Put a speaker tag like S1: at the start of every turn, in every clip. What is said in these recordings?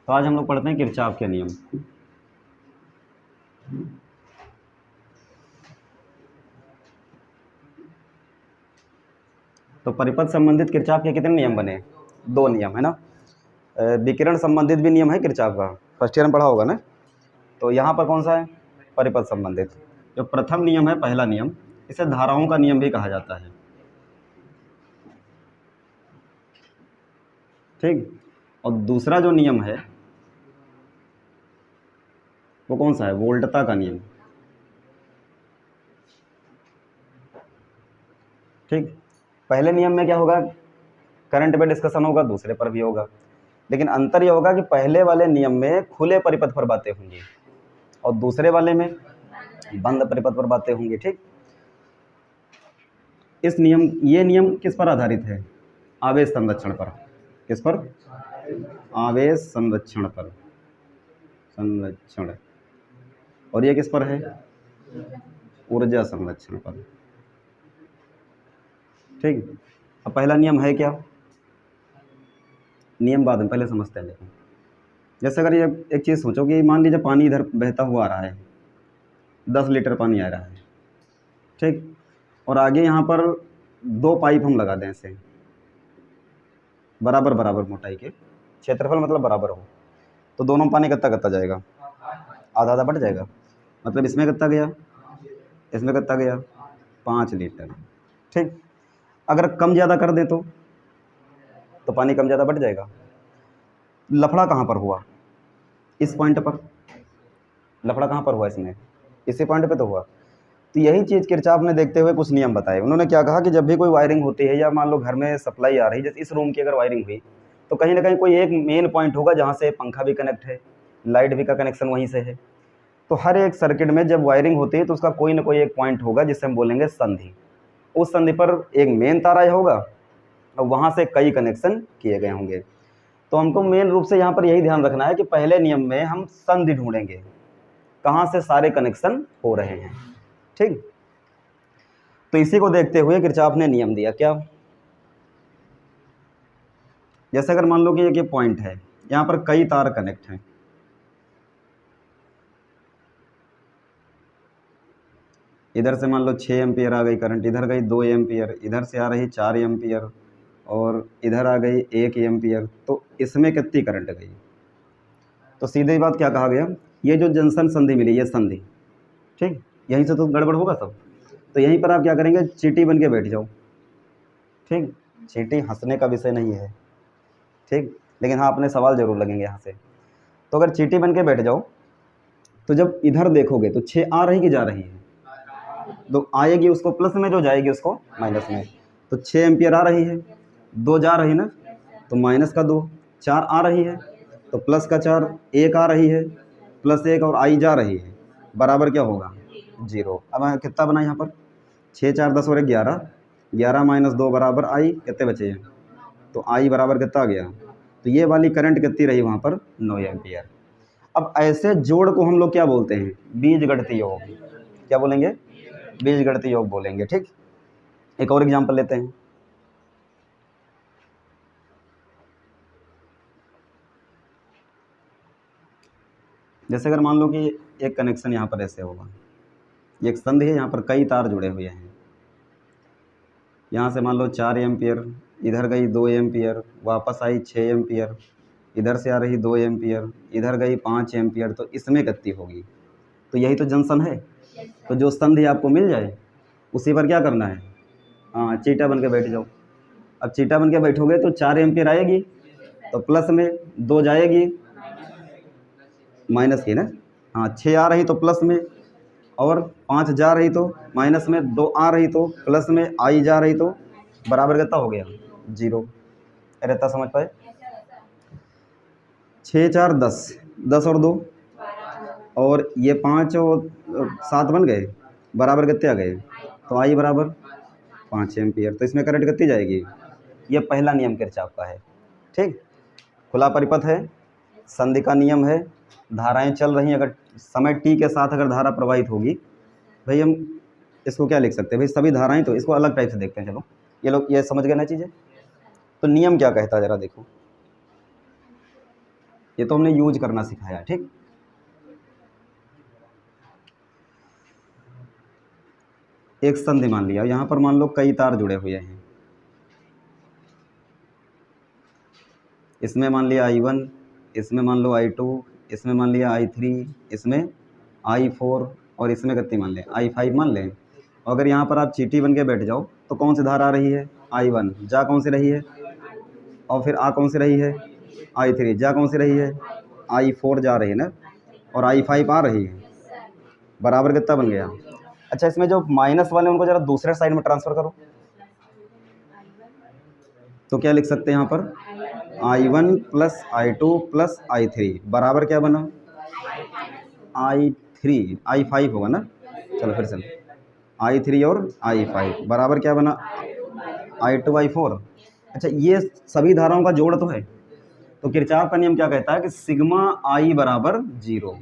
S1: तो आज हम लोग पढ़ते हैं किरचॉफ के नियम। तो परिपथ संबंधित किरचॉफ के कितने नियम बने? 2 नियम है ना। विकिरण संबंधित भी नियम है किरचॉफ का, फर्स्ट ईयर में पढ़ा होगा ना। तो यहाँ पर कौन सा है? परिपथ संबंधित। जो प्रथम नियम है, पहला नियम, इसे धाराओं का नियम भी कहा जाता है। ठीक। और दूसरा जो नियम है वो कौन सा है? वोल्टता का नियम। ठीक। पहले नियम में क्या होगा? करंट पे डिस्कशन होगा, दूसरे पर भी होगा, लेकिन अंतर यह होगा कि पहले वाले नियम में खुले परिपथ पर बातें होंगी और दूसरे वाले में बंद परिपथ पर बातें होंगी। ठीक। ये नियम किस पर आधारित है? आवेश संरक्षण पर। किस पर? आवेश संरक्षण पर। संरक्षण। और ये किस पर है? ऊर्जा संरक्षण पर। ठीक। अब पहला नियम है क्या? नियम बाद में, पहले समझते हैं। देखो, जैसे अगर ये एक चीज़ सोचो कि मान लीजिए पानी इधर बहता हुआ आ रहा है, 10 लीटर पानी आ रहा है। ठीक। और आगे यहाँ पर 2 पाइप हम लगा दें ऐसे, बराबर बराबर मोटाई के, क्षेत्रफल मतलब बराबर हो, तो दोनों में पानी कितना कितना जाएगा? आधा आधा बढ़ जाएगा। मतलब इसमें कितना गया, इसमें कितना गया? 5 लीटर। ठीक। अगर कम ज़्यादा कर दे तो पानी कम ज़्यादा बढ़ जाएगा। लफड़ा कहाँ पर हुआ? इस पॉइंट पर। लफड़ा कहाँ पर हुआ? इसमें, इसी पॉइंट पे तो हुआ। तो यही चीज़ किरचॉफ ने देखते हुए कुछ नियम बताए। उन्होंने क्या कहा कि जब भी कोई वायरिंग होती है या मान लो घर में सप्लाई आ रही है, जैसे इस रूम की अगर वायरिंग हुई तो कहीं ना कहीं कोई एक मेन पॉइंट होगा जहाँ से पंखा भी कनेक्ट है, लाइट भी का कनेक्शन वहीं से है। तो हर एक सर्किट में जब वायरिंग होती है तो उसका कोई ना कोई एक पॉइंट होगा जिसे हम बोलेंगे संधि। उस संधि पर एक मेन तार आया होगा और वहाँ से कई कनेक्शन किए गए होंगे। तो हमको मेन रूप से यहाँ पर यही ध्यान रखना है कि पहले नियम में हम संधि ढूंढेंगे, कहाँ से सारे कनेक्शन हो रहे हैं। ठीक। तो इसी को देखते हुए किरचॉफ ने नियम दिया क्या? जैसे अगर मान लो कि ये पॉइंट है, यहाँ पर कई तार कनेक्ट हैं, इधर से मान लो 6 एम्पियर आ गई करंट, इधर गई 2 एम्पियर, इधर से आ रही 4 एम्पियर और इधर आ गई 1 एम्पियर, तो इसमें कितनी करंट गई? तो सीधी बात क्या कहा गया, ये जो जंक्शन संधि मिली, ये संधि, ठीक, यहीं से तो गड़बड़ होगा सब। तो यहीं पर आप क्या करेंगे? चींटी बन के बैठ जाओ। ठीक। चींटी हंसने का विषय नहीं है, ठीक, लेकिन हाँ अपने सवाल जरूर लगेंगे यहाँ से। तो अगर चींटी बन के बैठ जाओ तो जब इधर देखोगे तो 6 आ रही कि जा रही है? तो आएगी उसको प्लस में, जो जाएगी उसको माइनस में। तो 6 एम्पियर आ रही है, 2 जा रही ना, तो माइनस का 2, 4 आ रही है तो प्लस का 4, 1 आ रही है प्लस 1 और आई जा रही है, बराबर क्या होगा? 0। अब कितना बना यहाँ पर? 6 4 10 और 11, 11 माइनस 2 बराबर आई, कितने बचे हैं? तो आई बराबर कितना आ गया? तो ये वाली करंट कितनी रही वहाँ पर? 9 एम्पियर। अब ऐसे जोड़ को हम लोग क्या बोलते हैं? बीजगणितीय योग। क्या बोलेंगे? बीजगणितीय योग बोलेंगे। ठीक। एक और एग्जांपल लेते हैं। जैसे अगर मान लो कि एक कनेक्शन यहाँ पर ऐसे होगा, ये एक संधि है, यहाँ पर कई तार जुड़े हुए हैं, यहाँ से मान लो 4 एम्पियर, इधर गई 2 एम्पियर, वापस आई 6 एम्पियर, इधर से आ रही 2 एम्पियर, इधर गई 5 एम्पियर, तो इसमें कितनी होगी? तो यही तो जंक्शन है। तो जो संधि आपको मिल जाए उसी पर क्या करना है? हाँ, चीटा बन के बैठ जाओ। अब चीटा बन के बैठोगे तो 4 एम्पियर आएगी तो प्लस में, 2 जाएगी माइनस की ना, हाँ 6 आ रही तो प्लस में, और 5 जा रही तो माइनस में, 2 आ रही तो प्लस में, आई जा रही तो बराबर कितना हो गया? 0। अरे इतना समझ पाए? 6 4 10, 10 और 2 और ये 5 और 7 बन गए, बराबर कितने आ गए? तो आई बराबर 5 एम्पियर। तो इसमें करंट कितनी जाएगी? ये पहला नियम किरचॉफ का है। ठीक। खुला परिपथ है, संधि का नियम है, धाराएं चल रही हैं, अगर समय t के साथ अगर धारा प्रवाहित होगी, भाई हम इसको क्या लिख सकते हैं? भाई सभी धाराएं, तो इसको अलग टाइप से देखते हैं। चलो ये लोग ये समझ गए ना चीज़ें। तो नियम क्या कहता है ज़रा देखो, ये तो हमने यूज करना सिखाया, ठीक। एक संधि मान लिया, यहाँ पर मान लो कई तार जुड़े हुए हैं, इसमें मान लिया I1, इसमें मान लो I2, इसमें मान लिया I3, इसमें I4 और इसमें कितनी मान लें, I5 मान लें। अगर यहाँ पर आप चीटी बन के बैठ जाओ तो कौन सी धारा आ रही है, I1, जा कौन सी रही है, और फिर आ कौन सी रही है, I3, जा कौन सी रही है, I4 जा रही है ना, और I5 आ रही है, बराबर कितना बन गया। अच्छा, इसमें जो माइनस वाले उनको ज़रा दूसरे साइड में ट्रांसफ़र करो, तो क्या लिख सकते हैं यहाँ पर, I1 plus I2 plus I3 बराबर क्या बना, I3, I5 होगा ना, चलो फिर से, I3 और I5 बराबर क्या बना, I2 I4। अच्छा, ये सभी धाराओं का जोड़ तो है, तो किरचॉफ का नियम क्या कहता है कि सिग्मा I बराबर 0,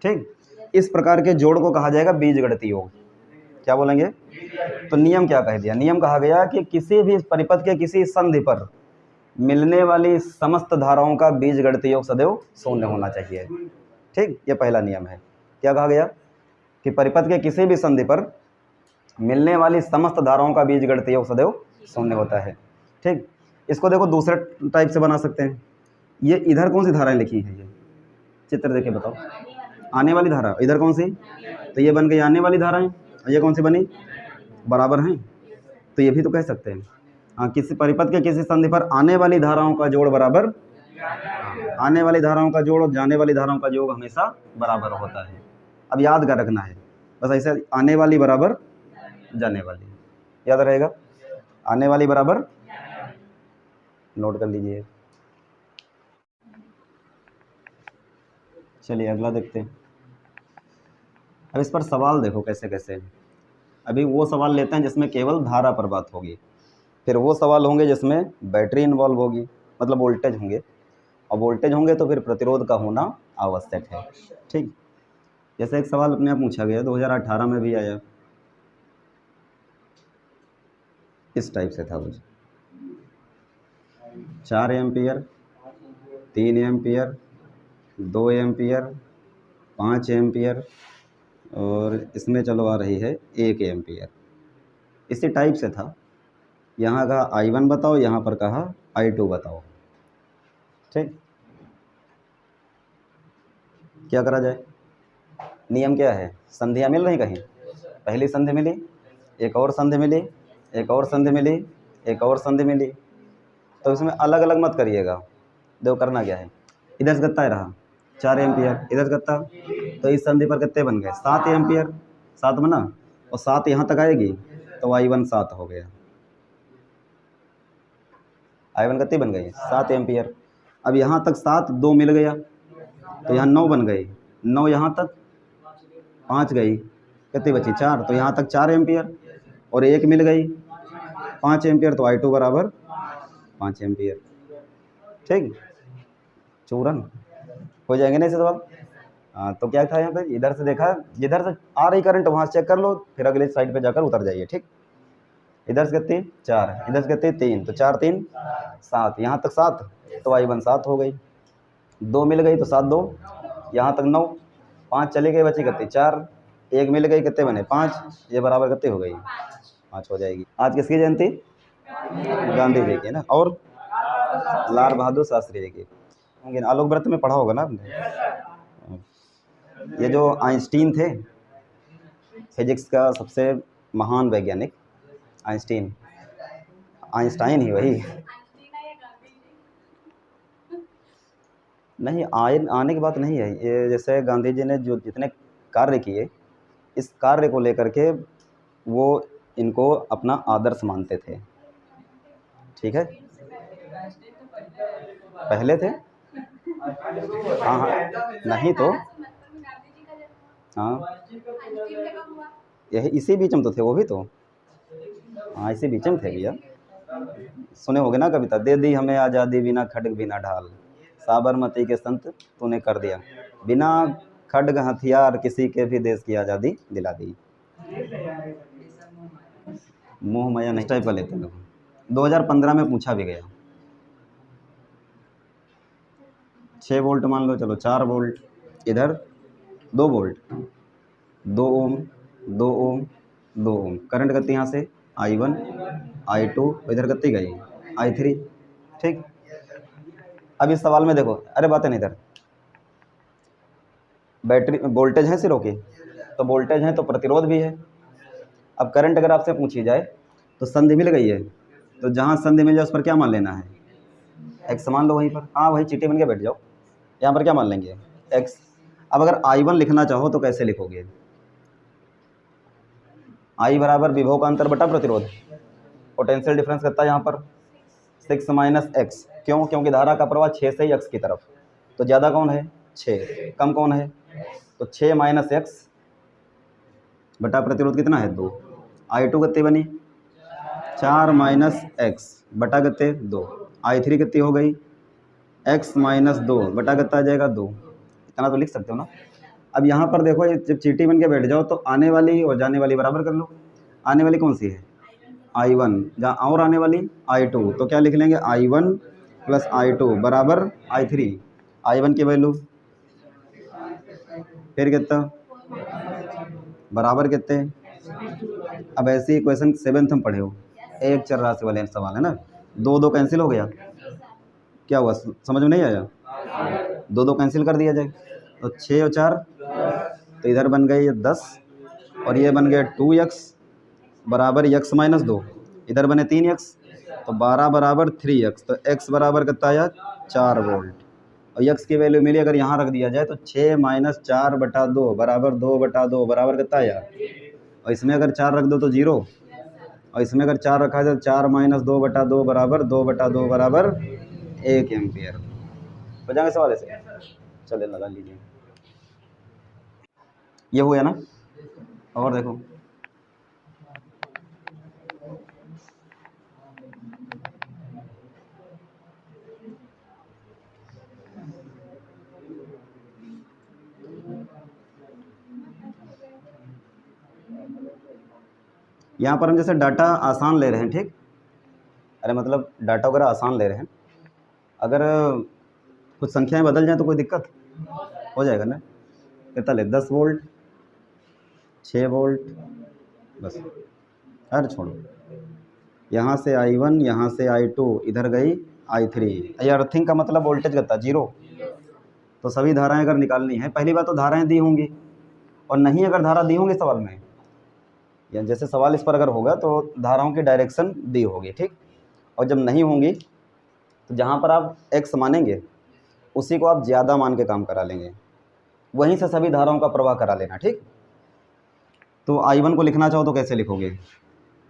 S1: ठीक। इस प्रकार के जोड़ को कहा जाएगा बीजगणितीय योग। क्या बोलेंगे, तो नियम क्या कह दिया, नियम कहा गया कि किसी भी परिपथ के किसी संधि पर मिलने वाली समस्त धाराओं का बीजगणितीय योग सदैव शून्य होना चाहिए, ठीक। ये पहला नियम है। क्या कहा गया कि परिपथ के किसी भी संधि पर मिलने वाली समस्त धाराओं का बीजगणितीय योग सदैव शून्य होता है, ठीक। इसको देखो दूसरे टाइप से बना सकते हैं। ये इधर कौन सी धाराएं लिखी है, ये चित्र देखे बताओ, आने वाली धारा, इधर कौन सी, तो ये बन गई आने वाली धाराएं, ये कौन सी बनी, बराबर हैं, तो ये भी तो कह सकते हैं। हाँ, किसी परिपथ के किसी संधि पर आने वाली धाराओं का जोड़ बराबर, आने वाली धाराओं का जोड़ और जाने वाली धाराओं का योग हमेशा बराबर होता है। अब याद कर रखना है, बस ऐसे, आने वाली बराबर जाने वाली, याद रहेगा, आने वाली बराबर, नोट कर लीजिए। चलिए अगला देखते हैं। अब इस पर सवाल देखो कैसे कैसे। अभी वो सवाल लेते हैं जिसमें केवल धारा पर बात होगी, फिर वो सवाल होंगे जिसमें बैटरी इन्वॉल्व होगी, मतलब वोल्टेज होंगे, और वोल्टेज होंगे तो फिर प्रतिरोध का होना आवश्यक है, ठीक। जैसे एक सवाल अपने आप पूछा गया 2018 में भी आया, इस टाइप से था कुछ, 4 एम्पियर, 3 एम्पियर, 2 एम्पियर, 5 एम्पियर, और इसमें चलो आ रही है 1 एम्पियर। इसी टाइप से था, यहाँ कहा I1 बताओ, यहाँ पर कहा I2 बताओ, ठीक। क्या करा जाए, नियम क्या है, संधियाँ मिल रही कहीं, पहली संधि मिली, एक और संधि मिली, एक और संधि मिली, एक और संधि मिली, तो इसमें अलग अलग मत करिएगा। देखो करना क्या है, इधर से गत्ता रहा 4 एम्पियर, इधर से गत्ता, तो इस संधि पर कितने बन गए, 7 एम्पियर, 7 बना, और 7 यहाँ तक आएगी तो I1 7 हो गया, I1 कितनी बन गई, 7 एम्पियर। अब यहाँ तक 7, 2 मिल गया तो यहाँ 9 बन गई, 9 यहाँ तक, 5 गई, कितनी बची, 4, तो यहाँ तक 4 एम्पियर, और 1 मिल गई 5 एम्पियर, तो I2 बराबर 5 एम्पियर, ठीक। चूरन हो जाएंगे ना ऐसे सवाल। हाँ, तो क्या था यहाँ पे, इधर से देखा, जिधर से आ रही करंट वहाँ से चेक कर लो, फिर अगले साइड पे जाकर उतर जाइए, ठीक। इधर से कितनी 4, इधर से कितनी 3, तो 4 3 7, यहाँ तक 7, तो I1 7 हो गई, 2 मिल गई तो 7 2, यहाँ तक 9, 5 चली गई, बची कितनी 4, 1 मिल गई, कितने बने 5, ये बराबर कितनी हो गई 5 हो जाएगी। आज किसकी जयंती, गांधी जी की ना, और लाल बहादुर शास्त्री जी की होंगे, आलोक व्रत में पढ़ा होगा ना आपने। ये जो आइंस्टीन थे, फिजिक्स का सबसे महान वैज्ञानिक, आइंस्टीन, आइंस्टाइन ही वही, नहीं आने की बात नहीं है ये। जैसे गांधी जी ने जो जितने कार्य किए, इस कार्य को लेकर के वो इनको अपना आदर्श मानते थे, ठीक है। पहले थे, हाँ हाँ, नहीं तो हाँ, यही इसी बीच में तो थे वो भी तो, हाँ इसी बीच में थे भैया। सुने होगे ना कविता, दे दी हमें आज़ादी बिना खड्ग बिना ढाल, साबरमती के संत तूने कर दिया, बिना खड्ग हथियार किसी के भी देश की आज़ादी दिला दी। मोह माया नहीं टाइप का लेते हैं लोग। 2015 में पूछा भी गया। 6 वोल्ट मान लो, चलो 4 वोल्ट, इधर 2 वोल्ट, 2 ओम, 2 ओम, 2 ओम। करंट कितनी यहाँ से I1 I2, इधर कितनी गई I3। ठीक, अब इस सवाल में देखो, अरे बातें नहीं, इधर बैटरी वोल्टेज है सिरों की, तो वोल्टेज है तो प्रतिरोध भी है। अब करंट अगर आपसे पूछी जाए तो संधि मिल गई है, तो जहाँ संधि मिल जाए उस पर क्या मान लेना है, एक्स मान लो वहीं पर। हाँ वही चीटी बन के बैठ जाओ, यहाँ पर क्या मान लेंगे, एक्स। अब अगर I1 लिखना चाहो तो कैसे लिखोगे, I बराबर विभव का अंतर बटा प्रतिरोध, पोटेंशियल डिफरेंस करता है यहाँ पर 6 माइनस एक्स। क्यों, क्योंकि धारा का प्रवाह 6 से ही एक्स की तरफ, तो ज़्यादा कौन है 6, कम कौन है, तो 6 माइनस एक्स बटा प्रतिरोध कितना है 2। I2 कितनी बनी 4 माइनस एक्स बटा कितने 2। I3 कितनी हो गई x माइनस 2 बटा कितना आ जाएगा 2। इतना तो लिख सकते हो ना। अब यहाँ पर देखो, जब चीटी बन के बैठ जाओ तो आने वाली और जाने वाली बराबर कर लो। आने वाली कौन सी है I1, जहाँ और आने वाली I2, तो क्या लिख लेंगे I1 प्लस I2 बराबर I3। I1 की वैल्यू फिर कितना बराबर कितने। अब ऐसे ही क्वेश्चन 7th में पढ़े हो, एक चर राशि वाले सवाल है ना, 2 2 कैंसिल हो गया, क्या हुआ समझ में नहीं आया, 2 2 कैंसिल कर दिया जाए तो 6 और 4, तो इधर बन गए ये 10 और ये बन गए 2x बराबर x माइनस 2, इधर बने 3x, तो 12 बराबर 3x, तो x बराबर कितना आया 4 वोल्ट। और x की वैल्यू मिली अगर यहाँ रख दिया जाए तो 6 माइनस 4 बटा 2 बराबर 2 बटा 2 बराबर कितना आया, और इसमें अगर 4 रख दो तो 0, और इसमें अगर 4 रखा जाए तो 4 माइनस 2 बटा 2 बराबर 2 बटा 2 बराबर 1 एम्पियर। हो जाएंगे सवाल ऐसे, चले लगा लीजिए, ये हुआ ना। और देखो यहाँ पर हम जैसे डाटा आसान ले रहे हैं, ठीक, अरे मतलब डाटा वगैरह आसान ले रहे हैं, अगर कुछ संख्याएं बदल जाएं तो कोई दिक्कत हो जाएगा ना। कितना ले 10 वोल्ट 6 वोल्ट बस, अरे छोड़ो, यहाँ से I1 यहाँ से I2 इधर गई I3। ये अर्थिंग का मतलब वोल्टेज कितना 0, तो सभी धाराएं अगर निकालनी है, पहली बात तो धाराएं दी होंगी, और नहीं अगर धारा दी होंगी सवाल में, या जैसे सवाल इस पर अगर होगा तो धाराओं की डायरेक्शन दी होगी, ठीक, और जब नहीं होंगी तो जहाँ पर आप x मानेंगे उसी को आप ज़्यादा मान के काम करा लेंगे, वहीं से सभी धाराओं का प्रवाह करा लेना, ठीक। तो I1 को लिखना चाहो तो कैसे लिखोगे,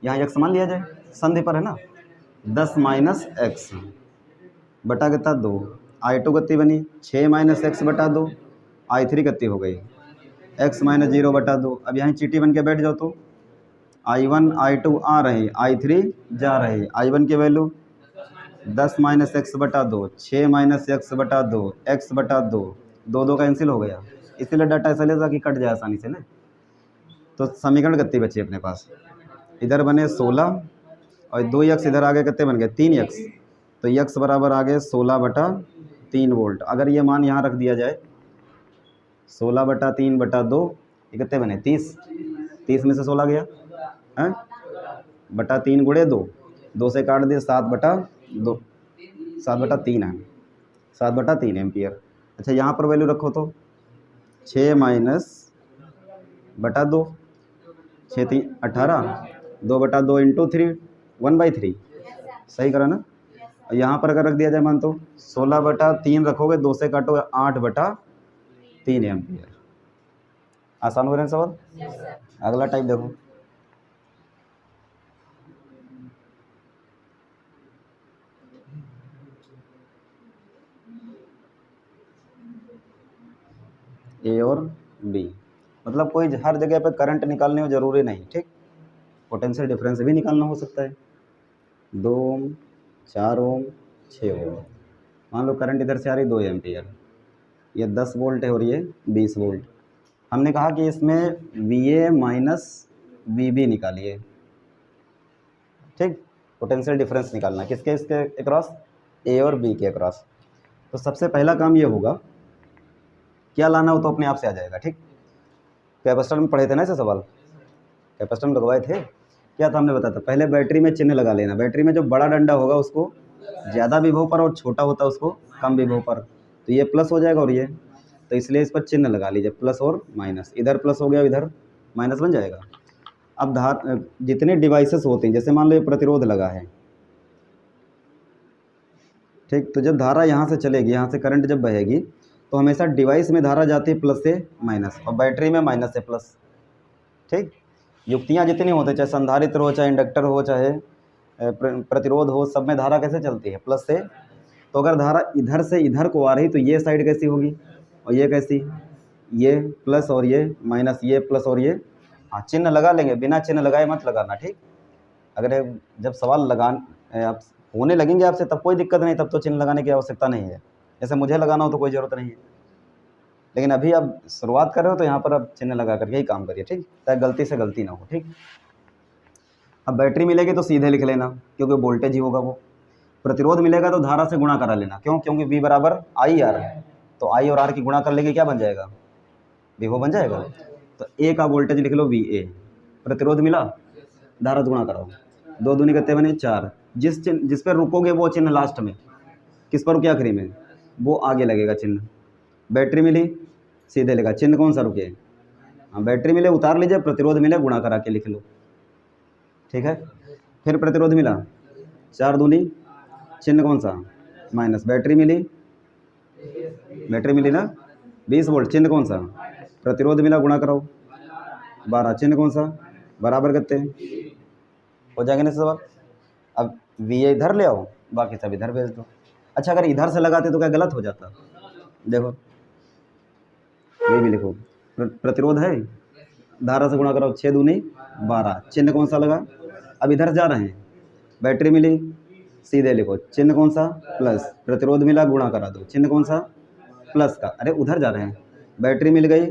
S1: यहाँ x मान लिया जाए, संधि पर है ना, 10 माइनस एक्स बटा कितना 2। I2 कितनी बनी 6 माइनस एक्स बटा 2, I3 कितनी हो गई x माइनस 0 बटा 2। अब यहाँ चीटी बन के बैठ जाओ तो I1 I2 आ रही, I3 जा रही, I1 की वैल्यू 10 माइनस एक्स बटा 2, 6 माइनस एक्स बटा 2, x बटा 2, 2 2 कैंसिल हो गया, इसीलिए डाटा ऐसा लेता कि कट जाए आसानी से ना। तो समीकरण कितनी बची अपने पास, इधर बने 16 और 2x इधर आगे कितने बन गए 3x, तो x बराबर आ गए 16 बटा 3 वोल्ट। अगर ये मान यहाँ रख दिया जाए 16 बटा 3 बटा 2, ये कितने बने 30, 30 में से 16 गया है बटा 3 गुणे 2, 2 से काट दिए 7 बटा 2, 7 बटा 3 है, 7 बटा 3 एम्पियर। अच्छा यहाँ पर वैल्यू रखो तो 6 माइनस बटा 2, 6 3 18, 2 बटा 2 इंटू 3 1/3, सही करा ना। और यहाँ पर अगर रख दिया जाए मान तो 16 बटा 3 रखोगे, 2 से काटो 8 बटा 3 एम्पियर। आसान हो रहे हैं सवाल। अगला टाइप देखो, ए और बी, मतलब कोई हर जगह पे करंट निकालने हो जरूरी नहीं, ठीक, पोटेंशियल डिफरेंस भी निकालना हो सकता है। 2 ओम 4 ओम 6 ओम, मान लो करंट इधर से आ रही 2 एम्पियर, ये 10 वोल्ट है और ये 20 वोल्ट। हमने कहा कि इसमें VA माइनस VB निकालिए, ठीक, पोटेंशियल डिफरेंस निकालना किसके इसके अक्रॉस, A और B के अक्रॉस। तो सबसे पहला काम ये होगा, क्या लाना हो तो अपने आप से आ जाएगा। ठीक, कैपेसिटर में पढ़े थे ना ऐसे सवाल, कैपेसिटर में लगवाए थे। क्या था हमने बताया था, पहले बैटरी में चिन्ह लगा लेना। बैटरी में जो बड़ा डंडा होगा उसको ज़्यादा विभव पर और छोटा होता है उसको कम विभव पर। तो ये प्लस हो जाएगा और ये, तो इसलिए इस पर चिन्ह लगा लीजिए, प्लस और माइनस। इधर प्लस हो गया, इधर माइनस बन जाएगा। अब जितने डिवाइसेस होते हैं, जैसे मान लो ये प्रतिरोध लगा है, ठीक, तो जब धारा यहाँ से चलेगी, यहाँ से करंट जब बहेगी, तो हमेशा डिवाइस में धारा जाती है प्लस से माइनस और बैटरी में माइनस से प्लस। ठीक, युक्तियाँ जितनी होती, चाहे संधारित्र हो, चाहे इंडक्टर हो, चाहे प्रतिरोध हो, सब में धारा कैसे चलती है, प्लस से। तो अगर धारा इधर से इधर को आ रही तो ये साइड कैसी होगी और ये कैसी, ये प्लस और ये माइनस, ये प्लस और ये, हाँ चिन्ह लगा लेंगे, बिना चिन्ह लगाए मत लगाना। ठीक, अगर जब सवाल आप होने लगेंगे आपसे तब कोई दिक्कत नहीं, तब तो चिन्ह लगाने की आवश्यकता नहीं है। जैसे मुझे लगाना हो तो कोई ज़रूरत नहीं है, लेकिन अभी आप शुरुआत कर रहे हो तो यहाँ पर आप चिन्ह लगा करके ही काम करिए। ठीक, ताकि गलती से गलती ना हो। ठीक, अब बैटरी मिलेगी तो सीधे लिख लेना क्योंकि वोल्टेज ही होगा वो। प्रतिरोध मिलेगा तो धारा से गुणा करा लेना, क्यों, क्योंकि V बराबर आई आर, तो आई और आर की गुणा कर लेंगे, क्या बन जाएगा, विभव बन जाएगा। तो A का वोल्टेज लिख लो VA, प्रतिरोध मिला, धारा से गुणा कराओ, 2 दूनी कितने बने 4। जिस पर रुकोगे वो चिन्ह लास्ट में, किस पर रुके आखिरी में, वो आगे लगेगा चिन्ह। बैटरी मिली सीधे लेगा, चिन्ह कौन सा रुके, हाँ बैटरी मिले उतार लीजिए, प्रतिरोध मिले गुणा करा के लिख लो। ठीक है, फिर प्रतिरोध मिला 4 दूनी, चिन्ह कौन सा, माइनस। बैटरी मिली ना 20 वोल्ट, चिन्ह कौन सा, प्रतिरोध मिला, गुणा कराओ 12, चिन्ह कौन सा, बराबर करते हैं, हो जाएंगे ना सवाल। अब VA इधर ले आओ, बाकी सब इधर भेज दो। अच्छा, अगर इधर से लगाते तो क्या गलत हो जाता, देखो ये भी लिखो, प्रतिरोध है, धारा से गुणा कराओ, 6 दूनी 12, चिन्ह कौन सा लगा, अब इधर जा रहे हैं, बैटरी मिली सीधे लिखो, चिन्ह कौन सा, प्लस, प्रतिरोध मिला, गुणा करा दो, चिन्ह कौन सा, प्लस का, अरे उधर जा रहे हैं, बैटरी मिल गई,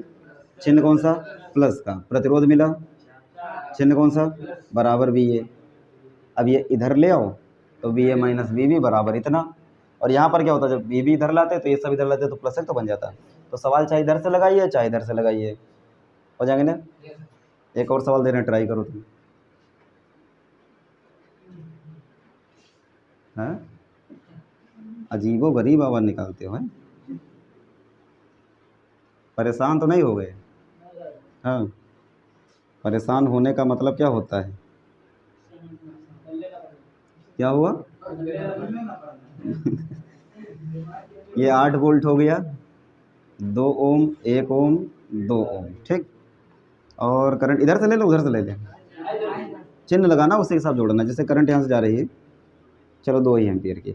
S1: चिन्ह कौन सा, प्लस का, प्रतिरोध मिला, चिन्ह कौन सा, बराबर VA। अब ये इधर ले आओ तो VA माइनस VB बराबर इतना। और यहाँ पर क्या होता है, जब VB इधर लाते तो ये सब इधर लाते तो प्लस एक तो बन जाता। तो सवाल चाहे इधर से लगाइए चाहे इधर से लगाइए, हो जाएंगे ना। एक और सवाल देना ट्राई करो तुम, हाँ अजीबो गरीब आवाज़ निकालते हो, हैं परेशान तो नहीं हो गए, हाँ परेशान होने का मतलब क्या होता है, क्या हुआ ये 8 वोल्ट हो गया, 2 ओम, 1 ओम, 2 ओम। ठीक, और करंट इधर से ले लो उधर से ले लें, चिन्ह लगाना उसी के साथ जोड़ना। जैसे करंट यहाँ से जा रही है, चलो 2 ही एम्पियर की,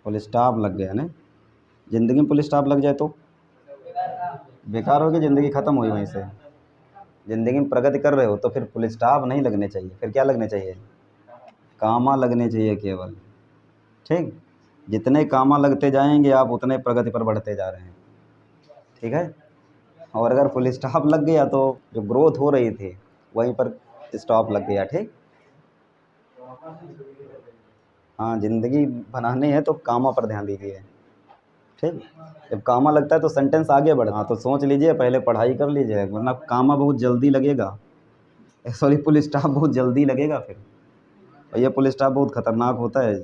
S1: पुल स्टॉप लग गया ना, ज़िंदगी में पुल स्टॉप लग जाए तो बेकार हो गई ज़िंदगी, ख़त्म हुई वहीं से। ज़िंदगी में प्रगति कर रहे हो तो फिर पुल स्टॉप नहीं लगने चाहिए, फिर क्या लगने चाहिए, कामा लगने चाहिए केवल। ठीक, जितने कामा लगते जाएंगे आप उतने प्रगति पर बढ़ते जा रहे हैं। ठीक है, और अगर फुल स्टॉप लग गया तो जो ग्रोथ हो रही थी वहीं पर स्टॉप लग गया। ठीक, हाँ ज़िंदगी बनानी है तो कामा पर ध्यान दीजिए। ठीक, जब कामा लगता है तो सेंटेंस आगे बढ़ा, हाँ तो सोच लीजिए, पहले पढ़ाई कर लीजिए, वरना कामा बहुत जल्दी लगेगा, सॉरी पुल स्टॉप बहुत जल्दी लगेगा फिर, और ये पुल स्टॉप बहुत ख़तरनाक होता है।